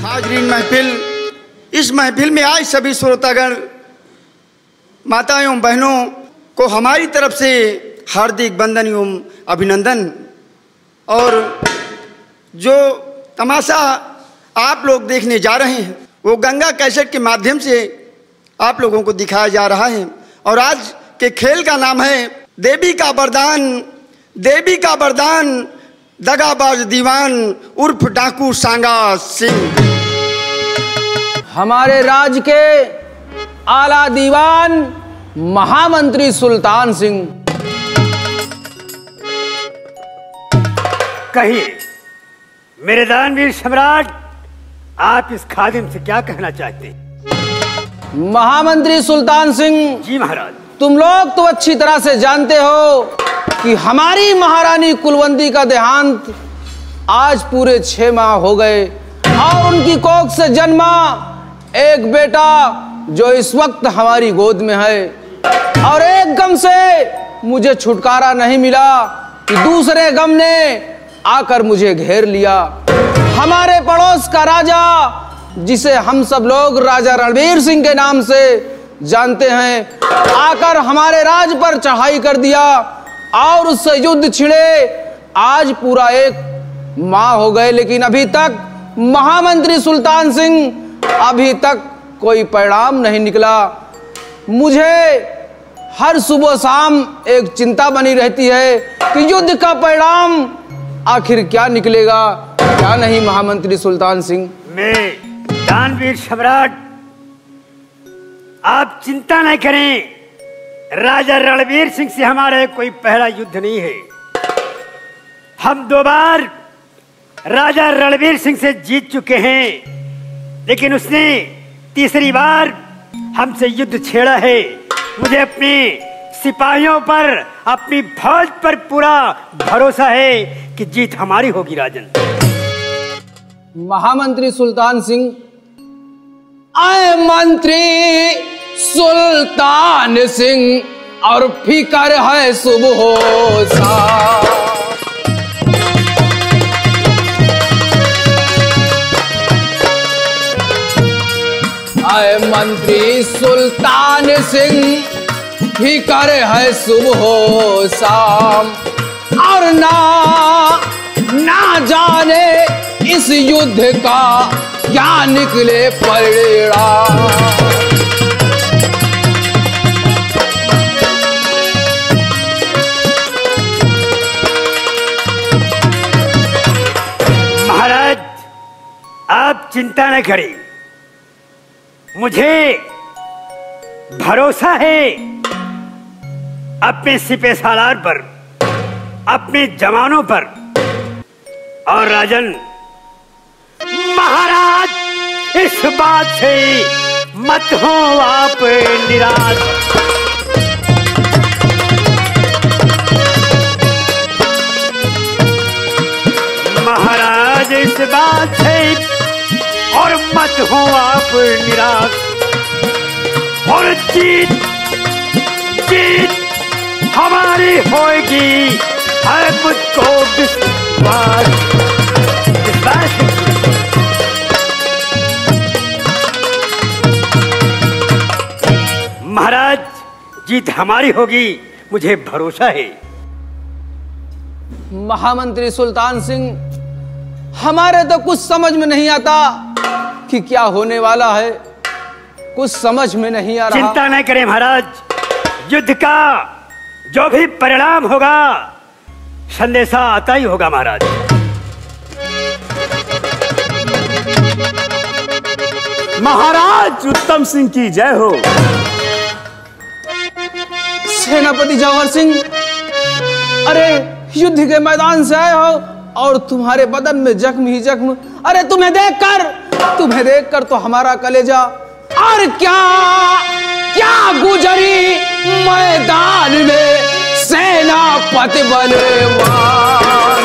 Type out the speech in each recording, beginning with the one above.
हाजरीन महफिल, इस महफिल में आए सभी श्रोतागण, माता एवं बहनों को हमारी तरफ से हार्दिक वंदन एवं अभिनंदन। और जो तमाशा आप लोग देखने जा रहे हैं वो गंगा कैसेट के माध्यम से आप लोगों को दिखाया जा रहा है। और आज के खेल का नाम है देवी का वरदान। देवी का वरदान दगाबाज दीवान उर्फ डाकू सांगा सिंह। हमारे राज्य के आला दीवान महामंत्री सुल्तान सिंह। कहिए मेरे दानवीर सम्राट, आप इस खादिम से क्या कहना चाहते हैं? महामंत्री सुल्तान सिंह जी महाराज। तुम लोग तो अच्छी तरह से जानते हो कि हमारी महारानी कुलवंती का देहांत आज पूरे 6 माह हो गए और उनकी कोख से जन्मा एक बेटा जो इस वक्त हमारी गोद में है। और एक गम से मुझे छुटकारा नहीं मिला कि दूसरे गम ने आकर मुझे घेर लिया। हमारे पड़ोस का राजा, जिसे हम सब लोग राजा रणवीर सिंह के नाम से जानते हैं, आकर हमारे राज पर चढ़ाई कर दिया और उससे युद्ध छिड़े आज पूरा 1 माह हो गए, लेकिन अभी तक महामंत्री सुल्तान सिंह अभी तक कोई परिणाम नहीं निकला। मुझे हर सुबह शाम एक चिंता बनी रहती है कि युद्ध का परिणाम आखिर क्या निकलेगा, क्या नहीं महामंत्री सुल्तान सिंह? मैं दानवीर सम्राट, आप चिंता न करें। राजा रणवीर सिंह से हमारा कोई पहला युद्ध नहीं है। हम 2 बार राजा रणवीर सिंह से जीत चुके हैं, लेकिन उसने तीसरी बार हमसे युद्ध छेड़ा है। मुझे अपने सिपाहियों पर, अपनी फौज पर पूरा भरोसा है कि जीत हमारी होगी राजन। महामंत्री सुल्तान सिंह, आए मंत्री सुल्तान सिंह और फिकर है सुबह सा। आए मंत्री सुल्तान सिंह, फिकर है सुबह शाम और ना जाने इस युद्ध का क्या निकले परिणाम। महाराज, आप चिंता न करें। मुझे भरोसा है अपने सिपह सालार पर, अपने जवानों पर। और राजन महाराज, इस बात से मत हो आप निराश। महाराज, इस बात से और मत हो आप निराश। और जीत हमारी होगी, है मुझको विश्वास। महाराज, जीत हमारी होगी, मुझे भरोसा है। महामंत्री सुल्तान सिंह, हमारे तो कुछ समझ में नहीं आता कि क्या होने वाला है, कुछ समझ में नहीं आ रहा। चिंता नहीं करें महाराज, युद्ध का जो भी परिणाम होगा संदेशा आता ही होगा महाराज। महाराज उत्तम सिंह की जय हो। सेनापति जवाहर सिंह, अरे युद्ध के मैदान से आए हो और तुम्हारे बदन में जख्म ही जख्म। अरे तुम्हें देखकर तो हमारा कलेजा और क्या गुजरी मैदान में सेनापति बलवान।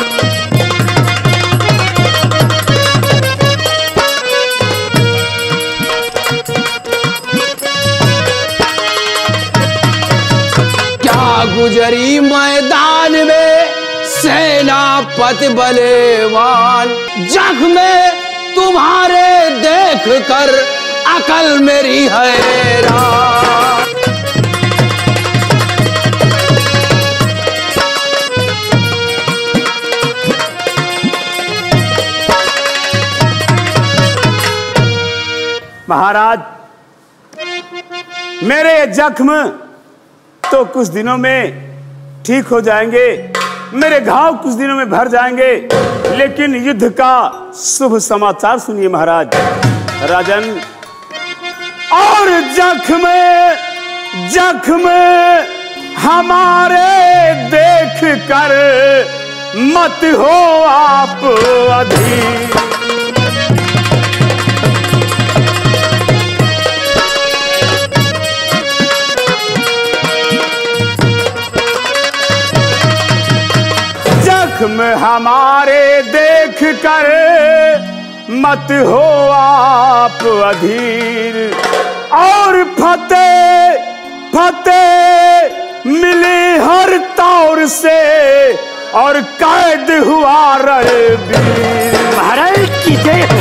क्या गुजरी मैदान में सेनापति बलवान। जख्म तुम्हारे देख कर अकल मेरी हैरान। महाराज, मेरे ये जख्म तो कुछ दिनों में ठीक हो जाएंगे, मेरे घाव कुछ दिनों में भर जाएंगे, लेकिन युद्ध का शुभ समाचार सुनिए महाराज। राजन, और जख्म जख्म हमारे देख कर मत हो आप अधीर। जख्म हमारे देख कर मत हो आप अधीर, और फतेह फतेह मिली हर तौर से, और कैद हुआ रणबीर। महाराज की जय हो।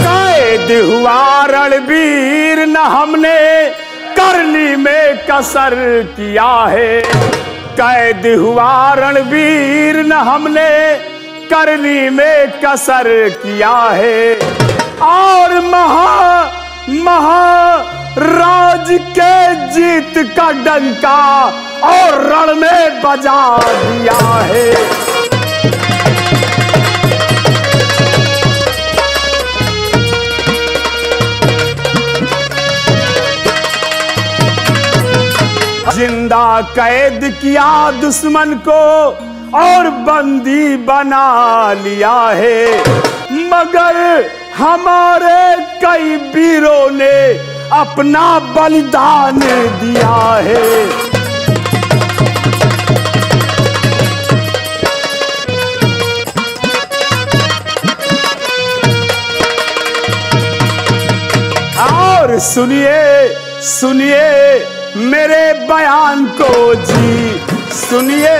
कैद हुआ रणबीर, न हमने करनी में कसर किया है। कैद हुआ रणबीर, न हमने करनी में कसर किया है। और महाराज के जीत का डंका और रण में बजा दिया है। जिंदा कैद किया दुश्मन को और बंदी बना लिया है, मगर हमारे कई वीरों ने अपना बलिदान दिया है। और सुनिए सुनिए मेरे बयान को जी, सुनिए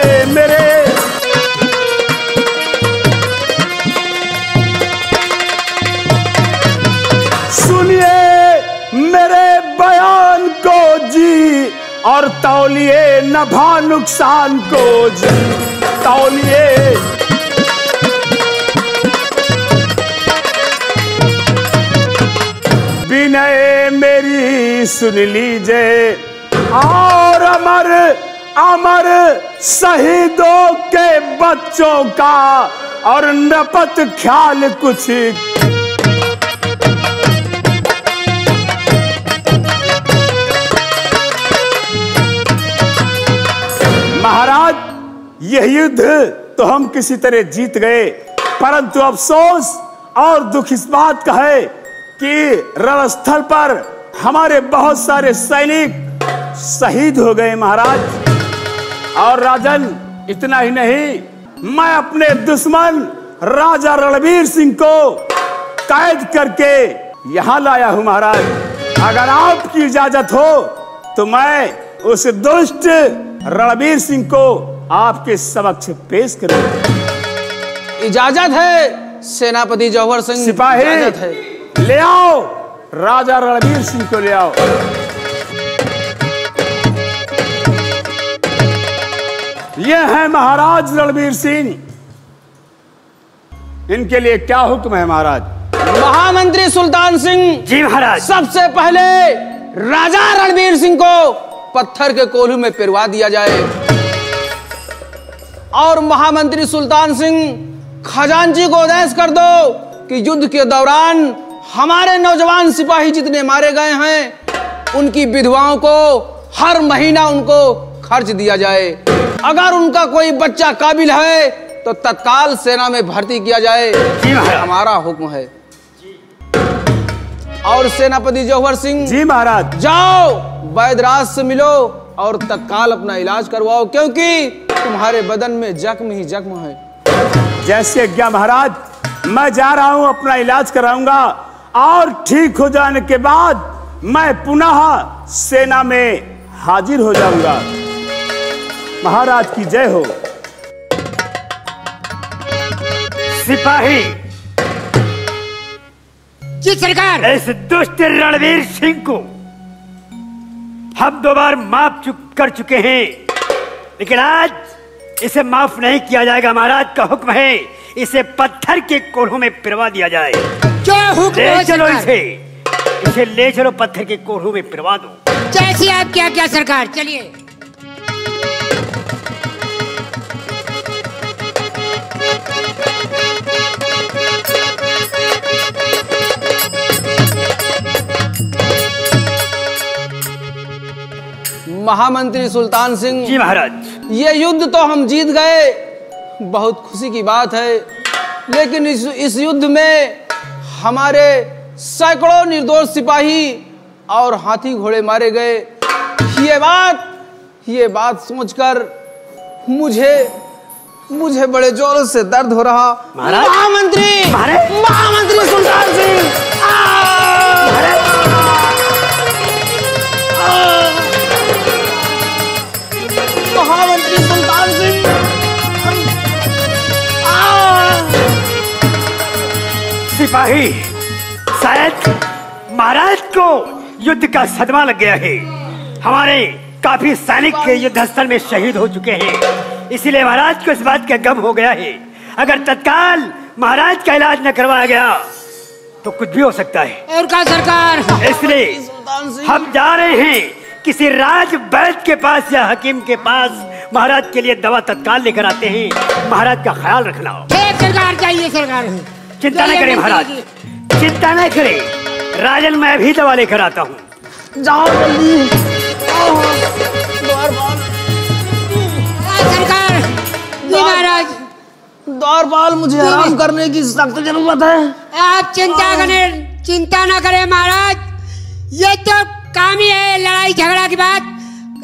मेरे बयान को जी, और तौलिए नफा नुकसान को जी, तौलिए। विनय मेरी सुन लीजिए, और अमर अमर शहीदों के बच्चों का और नपत ख्याल कुछ। महाराज, यह युद्ध तो हम किसी तरह जीत गए, परंतु अफसोस और दुख इस बात का है कि रणस्थल पर हमारे बहुत सारे सैनिक शहीद हो गए महाराज। और राजन, इतना ही नहीं, मैं अपने दुश्मन राजा रणबीर सिंह को कैद करके यहां लाया हूं महाराज। अगर आपकी इजाजत हो तो मैं उस दुष्ट रणबीर सिंह को आपके समक्ष पेश करूं। इजाजत है सेनापति जौहर सिंह। सिपाही, इजाजत है। ले आओ राजा रणबीर सिंह को, ले आओ। ये है महाराज रणबीर सिंह, इनके लिए क्या हुक्म है महाराज? महामंत्री सुल्तान सिंह। जी महाराज। सबसे पहले राजा रणबीर सिंह को पत्थर के कोल्हू में पिरवा दिया जाए, और महामंत्री सुल्तान सिंह खजांची को आदेश कर दो कि युद्ध के दौरान हमारे नौजवान सिपाही जितने मारे गए हैं उनकी विधवाओं को हर महीना उनको खर्च दिया जाए। अगर उनका कोई बच्चा काबिल है तो तत्काल सेना में भर्ती किया जाए। हमारा हुक्म है। और सेनापति जौहर सिंह। जी महाराज। जाओ वैद्यराज से मिलो और तत्काल अपना इलाज करवाओ, क्योंकि तुम्हारे बदन में जख्म ही जख्म है। जैसे आज्ञा महाराज, मैं जा रहा हूं, अपना इलाज कराऊंगा, और ठीक हो जाने के बाद मैं पुनः सेना में हाजिर हो जाऊंगा। महाराज की जय हो। सिपाही, जी सरकार। इस दुष्ट रणवीर सिंह को हम 2 बार माफ कर चुके हैं, लेकिन आज इसे माफ नहीं किया जाएगा। महाराज का हुक्म है, इसे पत्थर के कोल्हों में पिरवा दिया जाए। जो हुक्म ले हो चलो सरकार। इसे ले चलो, पत्थर के कोल्हों में पिरवा दो। जैसी आप क्या क्या सरकार, चलिए। महामंत्री सुल्तान सिंह, जी महाराज। ये युद्ध तो हम जीत गए, बहुत खुशी की बात है, लेकिन इस युद्ध में हमारे सैकड़ों निर्दोष सिपाही और हाथी घोड़े मारे गए। ये बात सोचकर मुझे बड़े जोरों से दर्द हो रहा। महामंत्री सुल्तान सिंह, महामंत्री सुल्तान सिंह, सिपाही, शायद महाराज को युद्ध का सदमा लग गया है। हमारे काफी सैनिक के युद्ध स्थल में शहीद हो चुके हैं, इसीलिए महाराज को इस बात का गम हो गया है। अगर तत्काल महाराज का इलाज न करवाया गया तो कुछ भी हो सकता है। और क्या सरकार? इसलिए हम जा रहे हैं किसी राज वैद्य के पास या हकीम के पास, महाराज के लिए दवा तत्काल लेकर आते हैं। महाराज का ख्याल रखना। ठीक सरकार, चाहिए सरकार। चिंता न करें महाराज, चिंता न करें, राजन मैं भी दवा लेकर आता हूँ। जाओ जल्दी। सरकार, जी महाराज। द्वारपाल, मुझे आराम करने की सख्त जरूरत है। आप चिंता न करें महाराज। ये तो काम ही है लड़ाई झगड़ा की बात।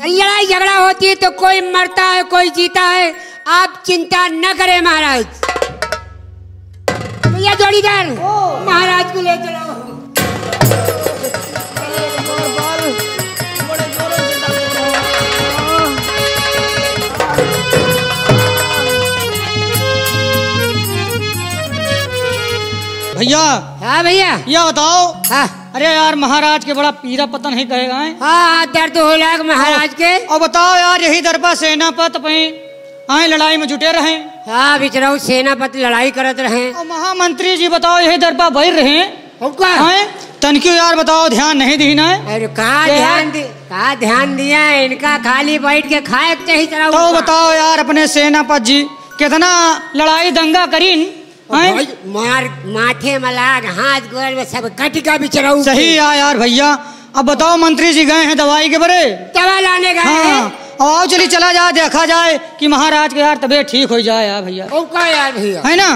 लड़ाई झगड़ा होती है तो कोई मरता है कोई जीता है। आप चिंता न करें महाराज। भैया जोड़ीदार, महाराज को ले चलो। भैया। हाँ भैया। यह बताओ। हाँ। अरे यार, महाराज के बड़ा पीरा पतन है कहेगा है? हाँ, दर्द हो लग महाराज के। और बताओ यार, यही दरपा सेनापत आए लड़ाई में जुटे रहे। हाँ बिचराऊ, सेनापति लड़ाई करत रहे। और महामंत्री जी बताओ, यही दरपा बैर रहे तनक्यों यार, बताओ ध्यान नहीं दी ना? अरे का ध्यान दिया, इनका खाली बैठ के खाए चाहिए। तो बताओ यार, अपने सेनापति जी कितना लड़ाई दंगा करीन, मार माथे मलाग हाथ गोड़ में सब कट का बिचराऊ। सही यार भैया। अब बताओ, मंत्री जी गए हैं दवाई के बरे, दवा लाने गए हैं। आओ चलिए चला जाए, देखा जाए कि महाराज के यार तबीयत ठीक हो जाए यार भैया। यार भैया, है ना?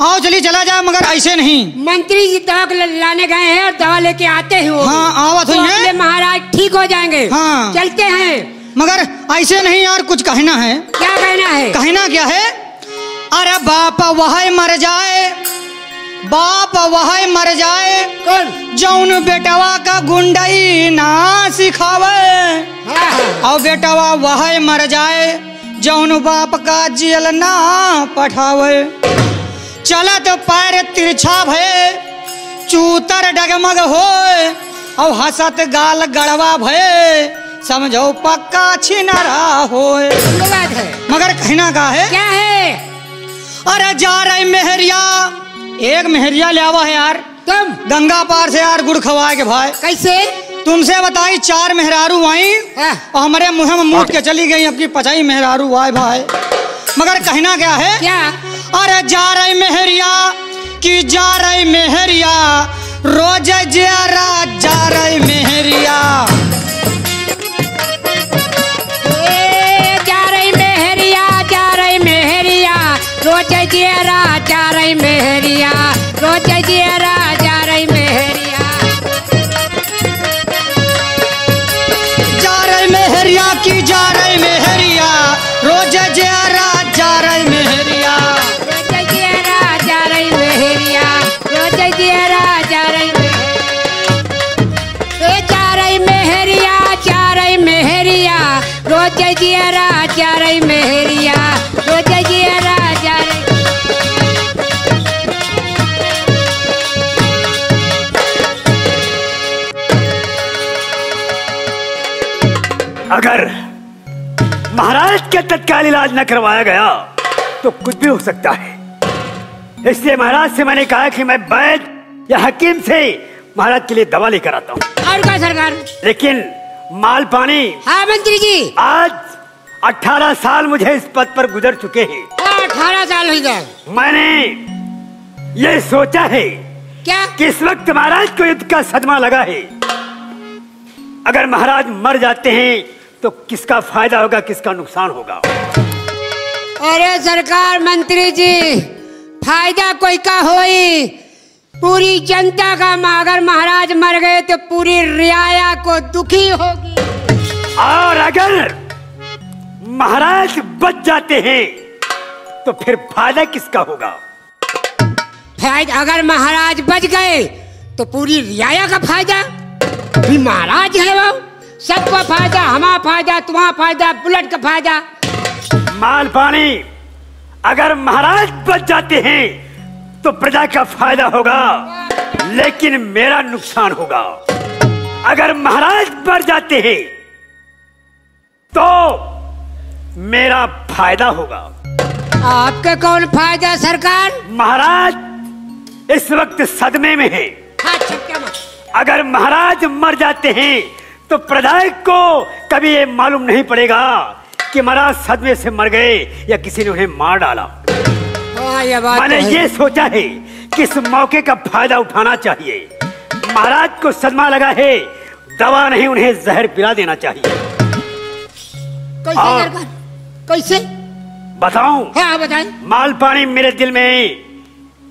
आओ चलिए चला जाए, मगर ऐसे नहीं। मंत्री जी दवा लाने गए हैं और दवा लेके आते ही आवत हुई है, महाराज ठीक हो जाएंगे। हाँ चलते हैं, मगर ऐसे नहीं यार, कुछ कहना है। क्या कहना है? कहना क्या है? अरे बाप वह मर जाए, बाप वह मर जाए, कौन? जौन बेटवा का गुंडई ना सिखावे। और बेटवा वह मर जाए, जौन बाप का जेल ना पठावे। चलत पैर तिरछा भय, चूतर डगमग होए, और हंसत गाल गड़वा भय, समझो पक्का छिनरा होए। मगर कहना का है? क्या है? अरे जा रही मेहरिया, एक मेहरिया ले आवा है यार। तुम गंगा पार से यार गुड़ खवाए के भाई। कैसे? तुमसे बताई 4 मेहरारू आई और हमारे मुँह में मूट के चली गई। अब की 50 मेहरारू आए भाई। मगर कहना क्या है? क्या? अरे जा रही मेहरिया कि जा रही मेहरिया, रोज जरा जा रही मेहरिया। जा रही मेहरिया, जा रही मेहरिया, रोज जरा जा रही मेहरिया, रोज जरा जा रही मेहरिया। जा रही मेहरिया की जा रही मेहरिया, रोज जरा जा रही मेहरिया, रोज जरा जा रही मेहरिया, रोज जरा जा रही मेहरिया। जा रही मेहरिया, जा रही मेहरिया, जजिया राजा रे मेहरिया, ओ जजिया राजा रे। अगर महाराज के तत्काल इलाज न करवाया गया तो कुछ भी हो सकता है। इसलिए महाराज से मैंने कहा कि मैं वैद्य या हकीम से महाराज के लिए दवा लेकर आता हूँ। और क्या सरकार? लेकिन माल पानी। हाँ मंत्री जी। आज 18 साल मुझे इस पद पर गुजर चुके हैं। 18 साल हो गए। मैंने ये सोचा है क्या कि इस वक्त महाराज को युद्ध का सदमा लगा है। अगर महाराज मर जाते हैं तो किसका फायदा होगा, किसका नुकसान होगा? अरे सरकार मंत्री जी, फायदा कोई का होई, पूरी जनता का। अगर महाराज मर गए तो पूरी रियाया को दुखी होगी। और अगर महाराज बच जाते हैं तो फिर फायदा किसका होगा? फायदा अगर महाराज बच गए तो पूरी रियाया का फायदा। भी महाराज है वो, सबका फायदा, हमारा फायदा, तुम्हारा फायदा, बुलेट का फायदा। माल पानी, अगर महाराज बच जाते हैं तो प्रजा का फायदा होगा, लेकिन मेरा नुकसान होगा। अगर महाराज मर जाते हैं तो मेरा फायदा होगा। आपका कौन फायदा सरकार? महाराज इस वक्त सदमे में है। हाँ, छक्का मार। अगर महाराज मर जाते हैं तो प्रजा को कभी ये मालूम नहीं पड़ेगा कि महाराज सदमे से मर गए या किसी ने उन्हें मार डाला। ये बात मैंने तो ये सोचा है कि इस मौके का फायदा उठाना चाहिए। महाराज को सदमा लगा है, दवा नहीं उन्हें जहर पिला देना चाहिए। कैसे सरकार? कैसे बताऊं? हाँ बताएं। माल पानी, मेरे दिल में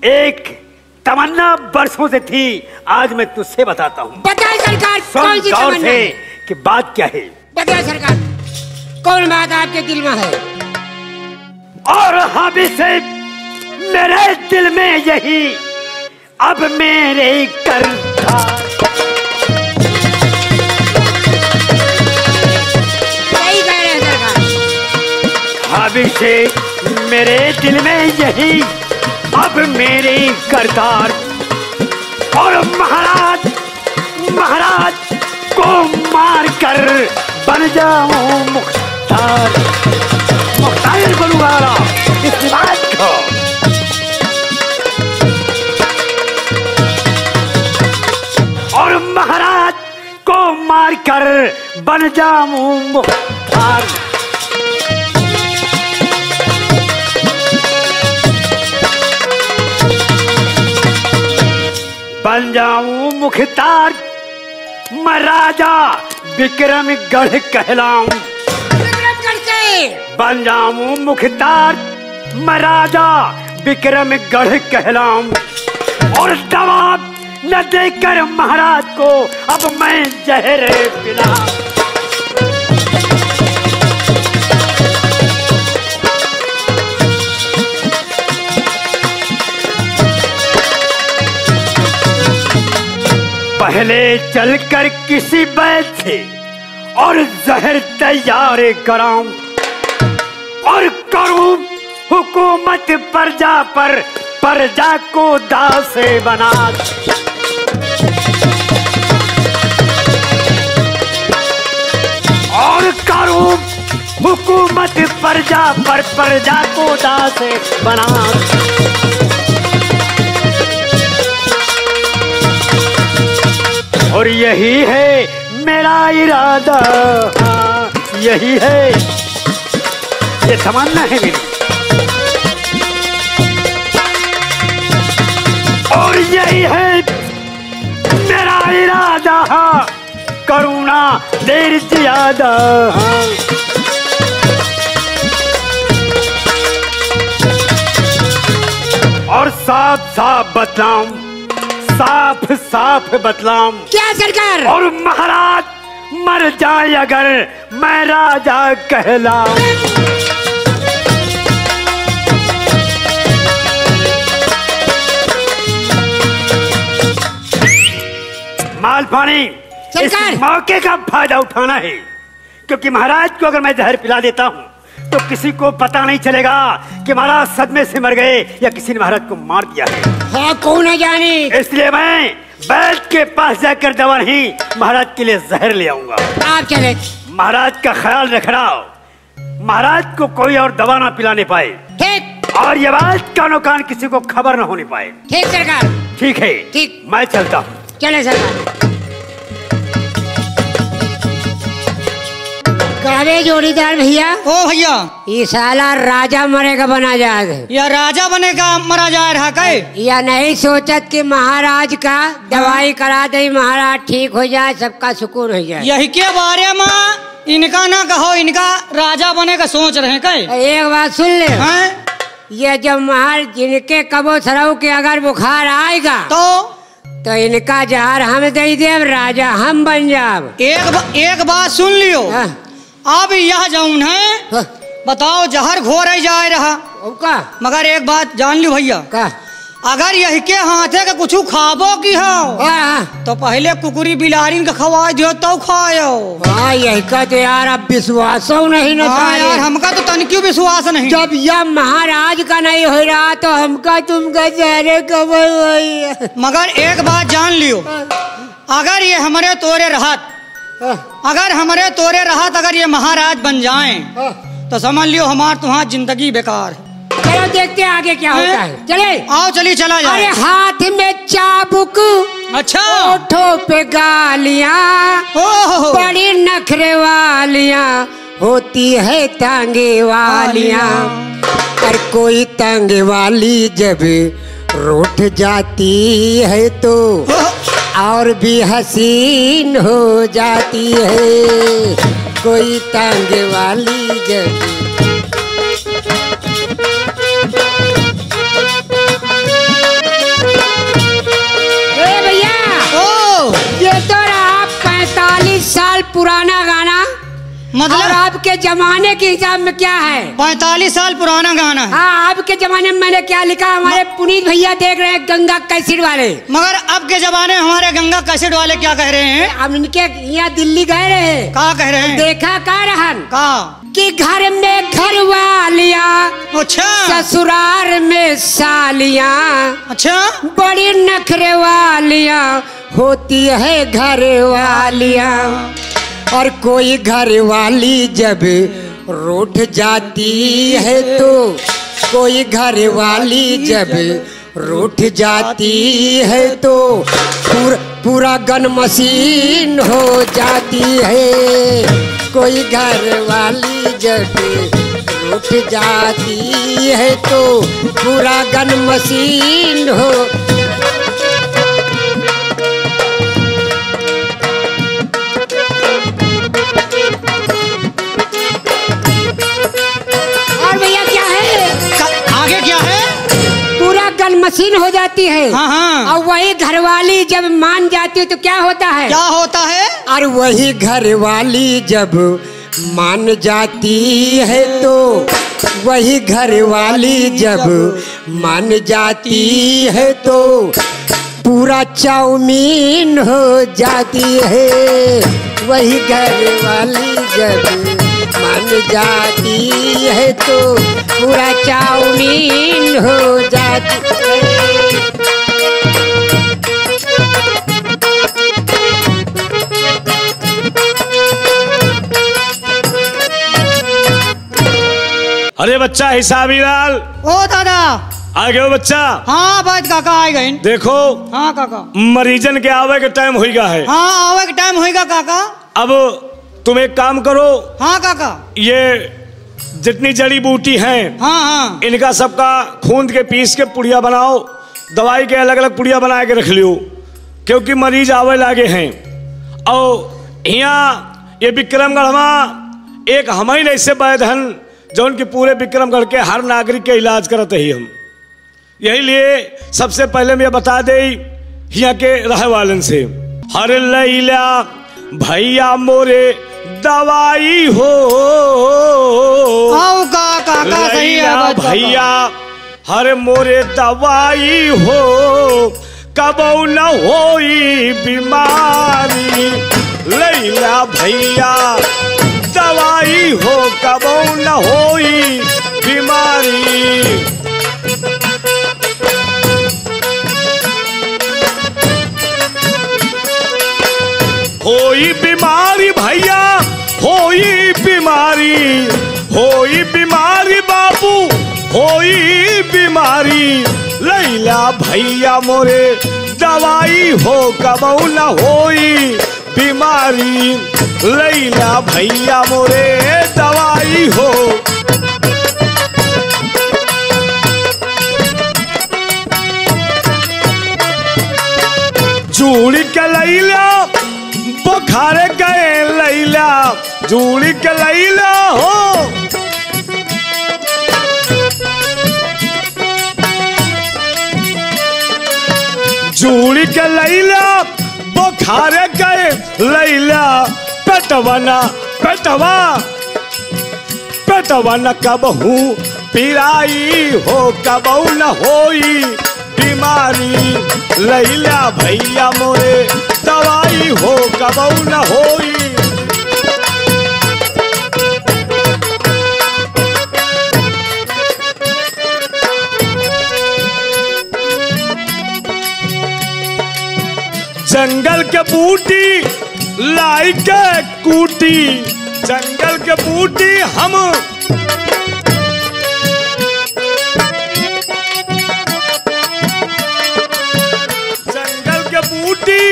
एक तमन्ना बरसों से थी, आज मैं तुझसे बताता हूँ। बताएं सरकार, कौन सी गौर तमन्ना? से कि बात क्या है। बताएं सरकार, कौन बात आपके दिल में है? और हाबी से मेरे दिल में यही अब मेरे करता। सही कह रहे हैं सरकार। हाबी से मेरे दिल में यही अब मेरे करतार। और महाराज को मार कर बन जाऊं मुख्तार। मुख्तार बनूंगा इस बात को। और महाराज को मार कर बन जाऊं मुख्तार। बन जाऊं मुख्तार, मैं राजा विक्रमगढ़ कहलाऊं। बन जाऊं मुख्तार, मैं राजा विक्रमगढ़ कहलाऊं। और दवा न देकर महाराज को अब मैं जहर पिलाऊं। पहले चलकर किसी वैद्य से और जहर तैयार कराऊं और करूं हुकूमत प्रजा पर, प्रजा को दास बना। और करूं हुकूमत प्रजा पर, प्रजा को दास बना। और यही है मेरा इरादा, यही है, ये तमन्ना है मेरी। और यही है मेरा इरादा, करुणा देर ज्यादा। और साफ साफ बतलाऊं, साफ साफ बतलाऊं। क्या सरकार? और महाराज मर जाए अगर मैं राजा कहलाऊं। माल पानी, इस मौके का फायदा उठाना है क्योंकि महाराज को अगर मैं जहर पिला देता हूँ तो किसी को पता नहीं चलेगा कि महाराज सदमे से मर गए या किसी ने महाराज को मार दिया है। हाँ, कौन है जाने। इसलिए मैं बैठ के पास जाकर दवा नहीं महाराज के लिए जहर ले आऊंगा। आप चले। महाराज का ख्याल रखना, महाराज को कोई और दवा ना पिलाने पाए। ठीक। और ये बात कानो कान किसी को खबर ना होने पाए। ठीक सरकार। ठीक है। ठीक। मैं चलता हूँ। चले सरकार। कावे जोड़ीदार भैया। ओ भैया, ये साला राजा मरेगा बना जाए या राजा बनेगा मरा जा रहा कहे, या नहीं सोचत कि महाराज का दवाई करा दे, महाराज ठीक हो जाए, सबका सुकून हो जाए। यही के बारे में इनका ना कहो, इनका राजा बने का सोच रहे कहे। एक बात सुन ले, हैं? ये जब महाराज जिनके कबो सरऊ के अगर बुखार आएगा तो इनका जहर हम दे देव, राजा हम बन जाब। एक बात सुन लियो, अब यह जौन है बताओ जहर घोर जा रहा का, मगर एक बात जान लियो भैया का, अगर यही के हाथे का कुछ खाबो की हो तो पहले कुकुरी बिलारी का खवा दियो तो खाओ। हाँ, यही का तो यार अब विश्वास नहीं न यार, हमका तो तनिक विश्वास नहीं। जब यह महाराज का नहीं हो रहा तो हमका तुमका जहरे कब हुई। मगर एक बात जान लियो, अगर ये हमारे तोरे रहत, अगर ये महाराज बन जाएं तो समझ लियो हमार तुम्हारी जिंदगी बेकार है। चलो देखते हैं आगे क्या होता है। चले आओ, चलिए चला जाए। अरे हाथ में चाबुक, अच्छा, होठों पे गालियां, बड़ी नखरे वालियां होती है तांगे वालियां। और कोई तांगे वाली जब रूठ जाती है तो और भी हसीन हो जाती है। कोई तांगे वाली जब ये तो रहा 45 साल पुराना गाना, मतलब आपके जमाने के हिसाब में क्या है? 45 साल पुराना गाना है। हाँ, आपके जमाने में मैंने क्या लिखा, हमारे पुनीत भैया देख रहे हैं गंगा कैसेट वाले। मगर अब के जमाने हमारे गंगा कैसेट वाले क्या कह रहे हैं? अब इनके यहाँ दिल्ली गए रहे, क्या कह रहे हैं? देखा का रहन का कि घर में घर वालियाँ, अच्छा, ससुराल में सालियाँ, अच्छा, बड़ी नखरे वालियाँ होती है घर वालियाँ। और कोई घर वाली जब रूठ जाती है तो, कोई घर वाली जब रूठ जाती है तो पूरा गन मशीन हो जाती है। कोई घर वाली जब रूठ जाती है तो पूरा गन मशीन हो। मशीन हो जाती है। हाँ हाँ। और वही घरवाली जब मान जाती है तो क्या होता है? क्या होता है? और वही घरवाली जब मान जाती है तो, वही घरवाली जब मान जाती है तो पूरा चाउमीन हो जाती है। वही घरवाली जब मान जाती है तो पूरा चाउमीन हो जाती है। अरे बच्चा हिसाबी लाल। ओ दादा आ गए हो बच्चा? हाँ बैठ काका आ गए। देखो, हाँ काका, मरीजन के आवे के टाइम होगा है। हाँ आवे के टाइम होगा काका। अब तुम एक काम करो। हाँ काका। ये जितनी जड़ी बूटी हैं, हाँ हाँ, इनका सबका खूंद के पीस के पुड़िया बनाओ, दवाई के अलग अलग पुड़िया बना के रख लियो, क्योंकि मरीज आवे लागे हैं। और यहाँ ये विक्रमगढ़ में एक हम ही ऐसे वैद्य हन जो उनके पूरे विक्रमगढ़ के हर नागरिक के इलाज करते ही हम। यही लिए सबसे पहले मैं बता दे यहाँ के रहे वालन से, हर लैला भैया मोरे दवाई हो, काका सही है भैया हर मोरे दवाई हो, कबो न होई बीमारी। लैला भैया दवाई हो कबो न होई बीमारी। होई बीमारी भैया होई बीमारी, होई बीमारी बाबू होई बीमारी। लैला भैया मोरे दवाई हो कबो न होई बीमारी। लैला भैया मोरे दवाई हो। जूड़ी के लैला बुखार गए लैला, जूड़ी के लैला हो। जूड़ी के लैला बुखार गए लैला। पेटवना पेटवा पेटवना कबहू पिराई हो कबो न होई बीमारी। लैला भैया मोरे दवाई हो कबो न होई। जंगल के बूटी लाई के कूटी, जंगल के बूटी हम जंगल के बूटी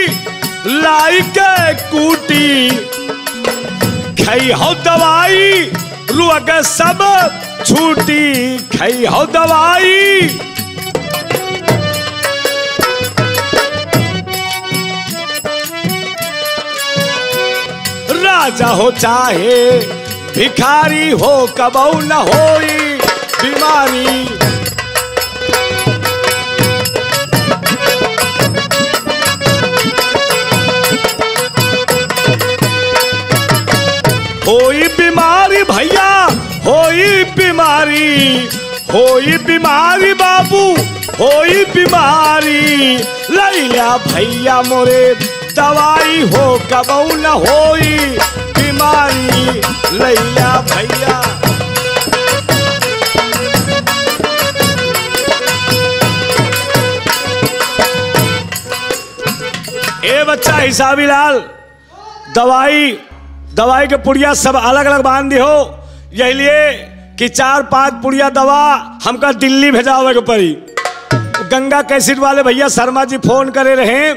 लाई के कूटी। खई हो दवाई रुअग सब छूटी, खई हो दवाई। राजा हो चाहे भिखारी हो कबो न होई बीमारी। होई बीमारी भैया होई बीमारी, होई बीमारी बाबू होई बीमारी। लैला भैया मोरे दवाई हो कबो न होई बीमारी। लैला भैया ए बच्चा हिसाबी लाल, दवाई दवाई के पुड़िया सब अलग अलग बांध दी हो, यही लिए कि 4-5 पुड़िया दवा हमका दिल्ली भेजावे के पड़ी। गंगा कैसेट वाले भैया शर्मा जी फोन करे रहे,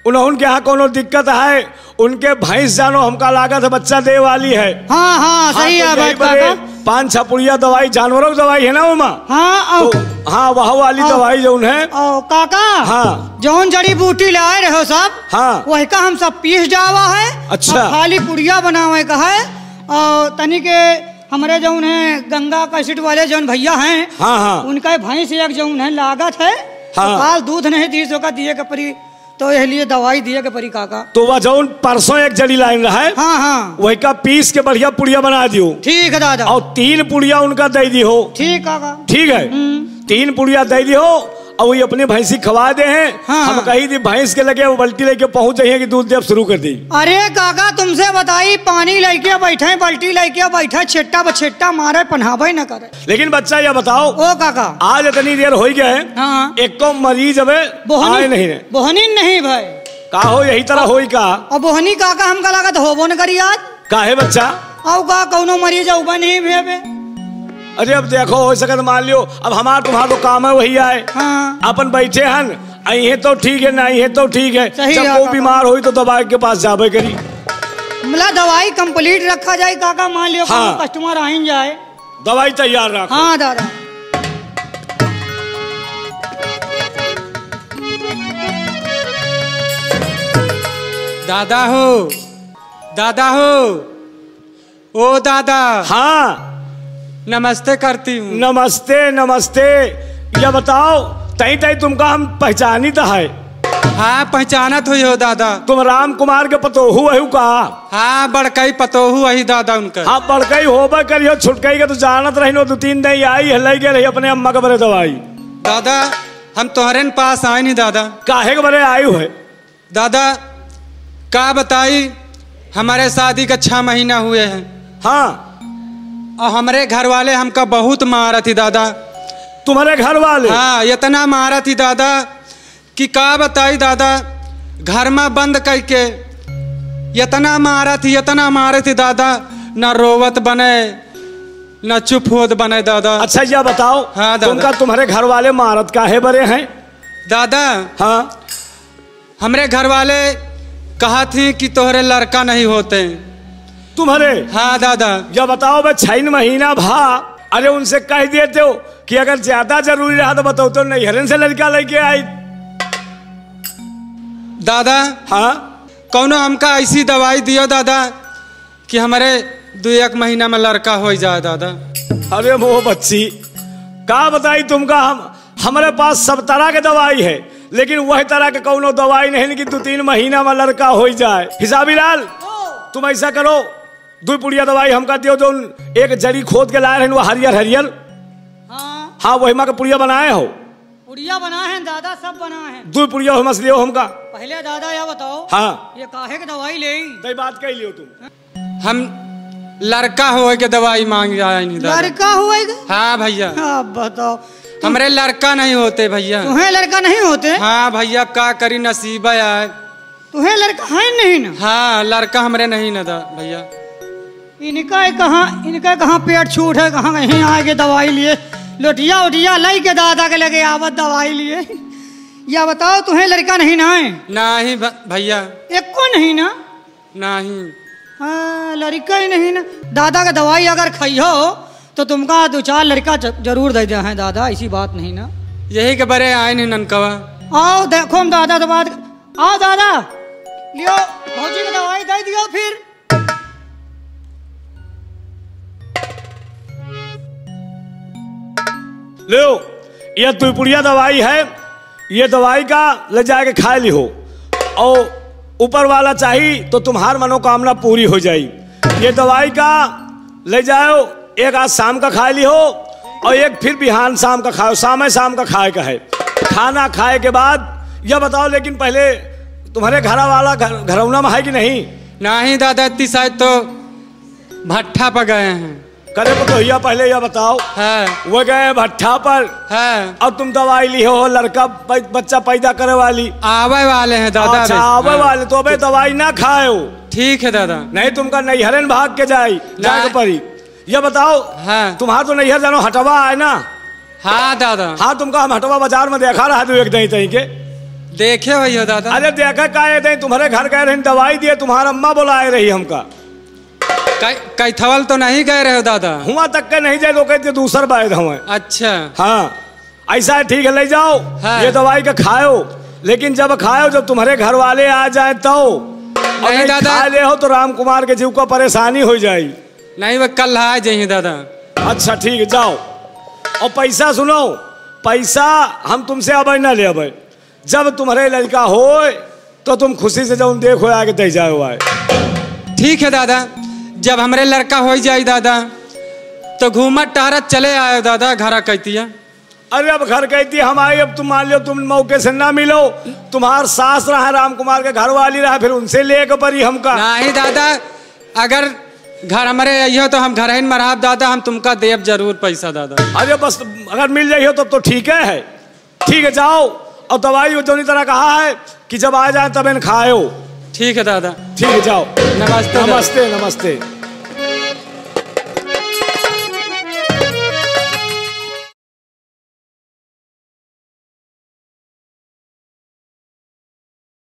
उनके यहाँ कोनो दिक्कत है, उनके भैंस जानो हमका लागत है बच्चा दे वाली है। हाँ हाँ सही है बात काका। 5-6 पुड़िया दवाई जानवरों की दवाई है ना उमा। हाँ तो, हाँ वह वाली दवाई जो है काका। हाँ जौन जड़ी बूटी लाए रहो सब, हाँ वही का हम सब पीस जावा है। अच्छा। खाली पुड़िया बनावे का है। और तनी के हमारे जौन है गंगा कैसेट वाले जौन भैया हैं, हाँ हाँ उनका भैंस एक जौन है लागत है। हाँ। काल दूध नहीं दी का दिए के परी, तो यह लिए दवाई दिए के परी काका। तो वह जौन परसों एक जड़ी लाइन रहा है, हाँ हाँ वही का पीस के बढ़िया पुड़िया बना दियो। ठीक है दादा। और 3 पुड़िया उनका दे दी हो। ठीक काका। ठीक है 3 पुड़िया दे दी हो और वही अपने भैंसी खवा दे हैं। हाँ। हम कही थी भैंस के लगे वो बल्टी लेके पहुंच जाइए कि दूध देव शुरू कर दी। अरे काका तुमसे बताई पानी लेके बैठे, बल्टी लेके बैठे, छेट्टा बछेट्टा मारे पन्हावे न करे। लेकिन बच्चा ये बताओ, ओ काका आज इतनी देर हो गया है, हाँ। एक को मरीज अब आए नहीं है। बोहनी नहीं भाई का हो यही तरह होई का। और बोहनी काका हमका लागत होबो न करी आज। काहे बच्चा? औ का कौनो मरीज उबा नहीं भेबे। अरे अब देखो हो सकत मान लियो, अब हमारा तुम्हारा तो काम है वही आए। हाँ। अपन बैठे हन, आई है तो ठीक है, नहीं है तो ठीक है। सही जब है वो काका। बीमार हुई तो दवाई के पास जाबे करी। मतलब दवाई कंप्लीट रखा जाए काका, मान लियो हाँ। कस्टमर आइन जाए, दवाई तैयार रखो। हाँ दादा। दादा हो, दादा हो, ओ दादा। हाँ नमस्ते करती हूँ। नमस्ते नमस्ते। ये बताओ तई तई तुमका हम पहचानी तो है। हाँ पहचानत हुई हो दादा। तुम राम कुमार के पतोहू है का? हाँ बड़कई पतोहू वही दादा उनका। हाँ बड़कई होबे करियो, छुटकई के तो जानत रही नो। 2-3 दिन आई है, ले गए रही अपने अम्मा के बरे दवाई। दादा हम तुम्हारे पास आए नहीं दादा। काहे के बरे आई है? दादा का बताई, हमारे शादी का 6 महीना हुए हैं। हाँ और हमारे घर वाले हमका बहुत मारा थी दादा। तुम्हारे घर वाले? हाँ, इतना मारा थी दादा कि का बताई दादा, घर में बंद करके इतना मारा थी दादा, न रोवत बने न चुप होत बने दादा। अच्छा यह बताओ, हाँ दादा, तुम्हारे घर वाले मारत काहे बरे हैं दादा? हाँ, हमरे घर वाले कहा थी कि तोहरे लड़का नहीं होते। तुम्हारे? हाँ दादा। यह बताओ मैं 6 महीना भा, अरे उनसे कह देते हो कि अगर ज्यादा जरूरी रहा तो बताओ, तो नैहरन से लड़का लेके आई दादा। हाँ, कौनो हमका ऐसी दवाई दियो दादा कि हमारे 2-1 महीना में लड़का हो जाए दादा। अरे वो बच्ची का बताई तुमका, हमारे पास सब तरह के दवाई है, लेकिन वही तरह के कौनो दवाई नहीं कि 2-3 महीना में लड़का हो जाए। हिसाबी लाल, तुम ऐसा करो, 2 पुड़िया दवाई हमका दियो, जो एक जड़ी खोद के लाए हैं वो हरियर। हाँ वही माँ का पुड़िया बनाए हो? पुड़िया बनाए हैं दादा, सब बनाए हैं। 2 पुड़िया हो मछली हो हमका। पहले दादा यह बताओ, हाँ, ये काहे की दवाई ले? दई बात कह लियो तुम। हम लड़का हुए के दवाई मांग जाए नहीं दादा। लड़का हुएगा? हाँ भैया। हाँ बताओ, हमारे लड़का नहीं होते भैया। तुम्हें लड़का नहीं होते? हाँ भैया, का करी नसीब है। तुम्हें लड़का है नहीं ना? हाँ, लड़का हमारे नहीं ना भैया। इनका कहाँ पेट छूट है, कहाँ कहीं आगे दवाई लिए, लोटिया लाई के दादा के लगे आवत दवाई लिए। या बताओ, तुम्हें लड़का नहीं ना है? नहीं भैया, एक को नहीं ना? नहीं। हाँ, लड़का ही नहीं ना। दादा का दवाई अगर खाइयो तो तुमका 2-4 लड़का जरूर दे दे हैं दादा, ऐसी बात नहीं ना। यही के बरे आए नहीं ननकवा। आओ देखो हम दादा तो बात, आओ दादा लियो, भौजी की दवाई दे दियो फिर। लो, यह 2 पुड़िया दवाई है, ये दवाई का ले जाके खा ली हो, और ऊपर वाला चाहिए तो तुम्हार मनोकामना पूरी हो जाए। ये दवाई का ले जाओ, एक आज शाम का खा ली हो और एक फिर बिहान शाम का खाओ, शाम का खाए का है। खाना खाए के बाद यह बताओ, लेकिन पहले तुम्हारे घर वाला घरौना में है कि नहीं? नहीं दादा, इतनी शायद तो भट्ठा पर गए हैं। करे तो भैया पहले यह बताओ, वो गए भट्ठा पर और तुम दवाई ली हो, लड़का बच्चा पैदा करे वाली आवे वाले हैं दादा। अच्छा, आवे वाले तो अबे दवाई ना खाओ। ठीक है दादा। नहीं तुमका नैहरन भाग के जाए परी। यह बताओ, तुम्हारा तो नैहर जानो हटवा है ना? हाँ दादा। हाँ, तुमका हम हटवा बाजार में देखा रहा था एक दही के। देखे भैया दादा? अरे देखा का तुम्हारे घर गए रहे, दवाई दिए, तुम्हारा अम्मा बुलाए रही हमका। कैथवल तो नहीं गए रहे हो दादा? हुआ तक के नहीं जाए तो कहते दूसर बात हुए। अच्छा हाँ, ऐसा है, ठीक है, ले जाओ। ये दवाई का खाओ, लेकिन जब खाओ, जब तुम्हारे घर वाले आ जाए तो नहीं दादा ले हो तो राम कुमार के जीव को परेशानी हो जाए। नहीं, वो कल आ जाइए दादा। अच्छा ठीक है, जाओ। और पैसा सुनो, पैसा हम तुमसे अब ना ले, अब जब तुम्हारे लड़का हो तो तुम खुशी से जब देखो आगे दे जाओ। ठीक है दादा, जब हमारे लड़का हो जाए दादा तो घूमत टहरत चले आए दादा घर कहतिया। अरे अब घर कहती हम आए, अब तुम मान लो तुम मौके से ना मिलो, तुम्हार सास रहा राम कुमार के घर वाली रहा, फिर उनसे लेकर परी हमका। नहीं दादा, अगर घर हमारे आई तो हम घर मरहाब दादा, हम तुमका देव जरूर पैसा दादा। अरे बस अगर मिल जाइए हो तब तो ठीक है। ठीक है, जाओ। और दवाई दोनों तरह कहा है कि जब आ जाए तब इन खाओ। ठीक है दादा। ठीक है, जाओ। नमस्ते नमस्ते नमस्ते।